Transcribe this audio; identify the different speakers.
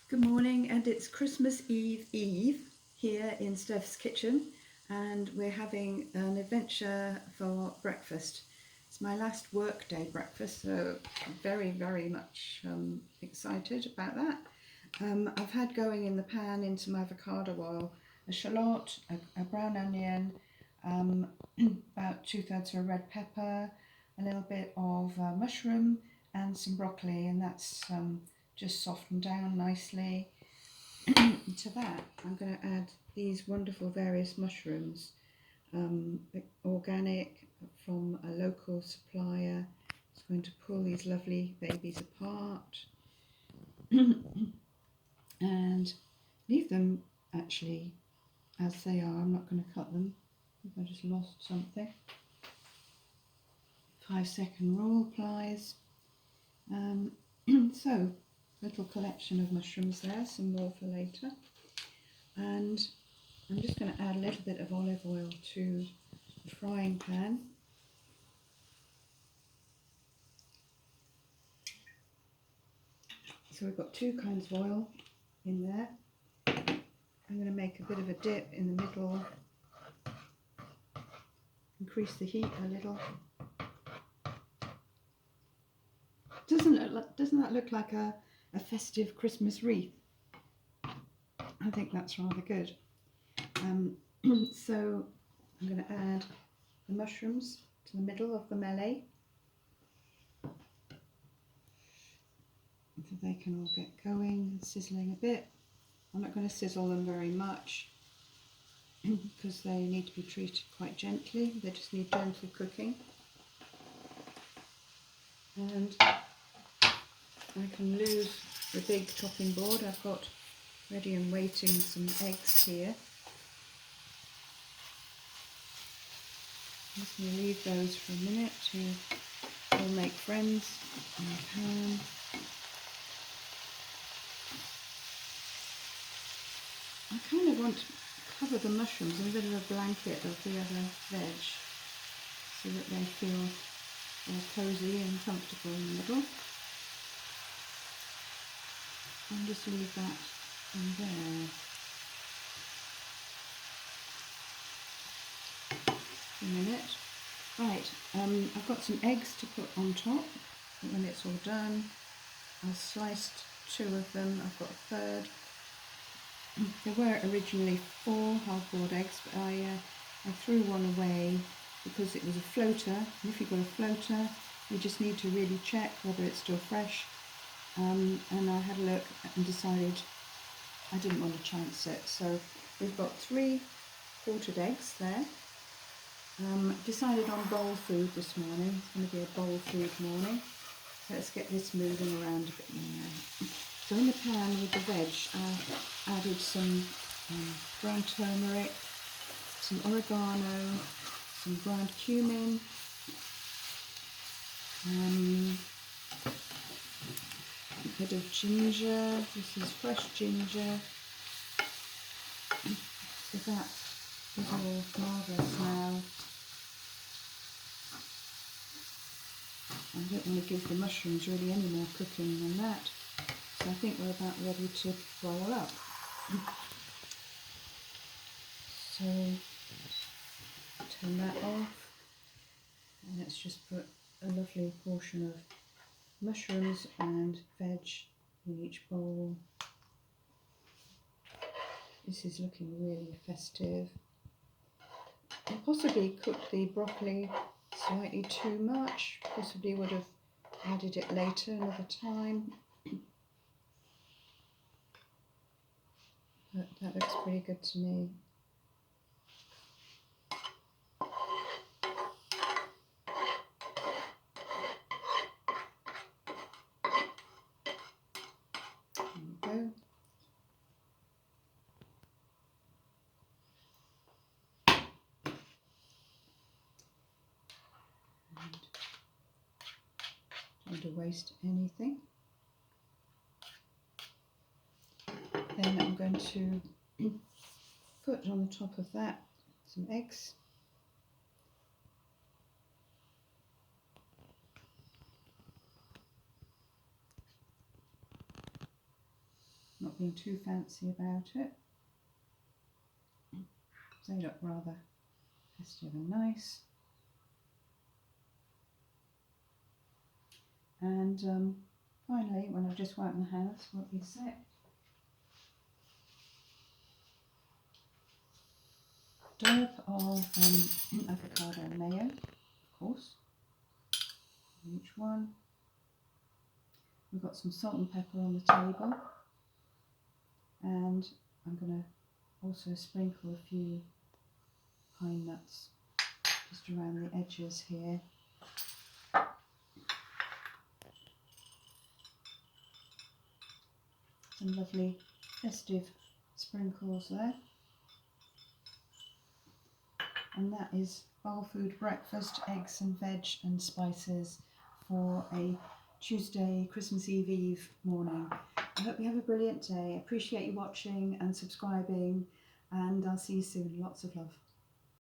Speaker 1: Good morning, and it's Christmas Eve here in Steph's kitchen, and we're having an adventure for breakfast. It's my last workday breakfast, so I'm very much excited about that. I've had going in the pan into my avocado oil a shallot, a brown onion, about 2/3 of a red pepper, a little bit of mushroom and some broccoli, and that's just softened down nicely. To that, I'm going to add these wonderful various mushrooms, organic from a local supplier. It's going to pull these lovely babies apart and leave them actually as they are. I'm not going to cut them. I think I just lost something. 5-second rule applies. So, little collection of mushrooms there, some more for later. And I'm just going to add a little bit of olive oil to the frying pan. So we've got two kinds of oil in there. I'm going to make a bit of a dip in the middle, increase the heat a little. Doesn't that look like a festive Christmas wreath? I think that's rather good. So I'm going to add the mushrooms to the middle of the melee, so they can all get going and sizzling a bit. I'm not going to sizzle them very much because they need to be treated quite gently. They just need gentle cooking. And I can lose the big chopping board. I've got ready and waiting some eggs here. I'm just going to leave those for a minute to all make friends in the pan. I kind of want to cover the mushrooms in a bit of a blanket of the other veg so that they feel all cosy and comfortable in the middle. And just leave that in there. A minute. Right, I've got some eggs to put on top. When it's all done, I've sliced 2 of them. I've got a third. There were originally 4 hard-boiled eggs, but I threw one away because it was a floater. And if you've got a floater, you just need to really check whether it's still fresh. And I had a look and decided I didn't want to chance it. So we've got 3 quartered eggs there. Decided on Bowlfood this morning. It's going to be a Bowlfood morning. Let's get this moving around a bit more. So in the pan with the veg, I added some ground turmeric, some oregano, some ground cumin, a bit of ginger. This is fresh ginger. So that is all marvellous now. I don't want to give the mushrooms really any more cooking than that. So I think we're about ready to boil up. So turn that off, and let's just put a lovely portion of mushrooms and veg in each bowl. This is looking really festive. I possibly cooked the broccoli slightly too much, possibly would have added it later another time. But that looks pretty good to me. There we go. And don't want to waste anything. Then I'm going to put on the top of that some eggs. not being too fancy about it. They look rather festive and nice. And finally, when I've just wiped my hands, won't be a sec. Dollop of avocado mayo, of course, on each one. We've got some salt and pepper on the table, and I'm going to also sprinkle a few pine nuts just around the edges here. Some lovely festive sprinkles there. And that is Bowlfood breakfast, eggs and veg and spices for a Tuesday, Christmas Eve morning. I hope you have a brilliant day. I appreciate you watching and subscribing, and I'll see you soon. Lots of love.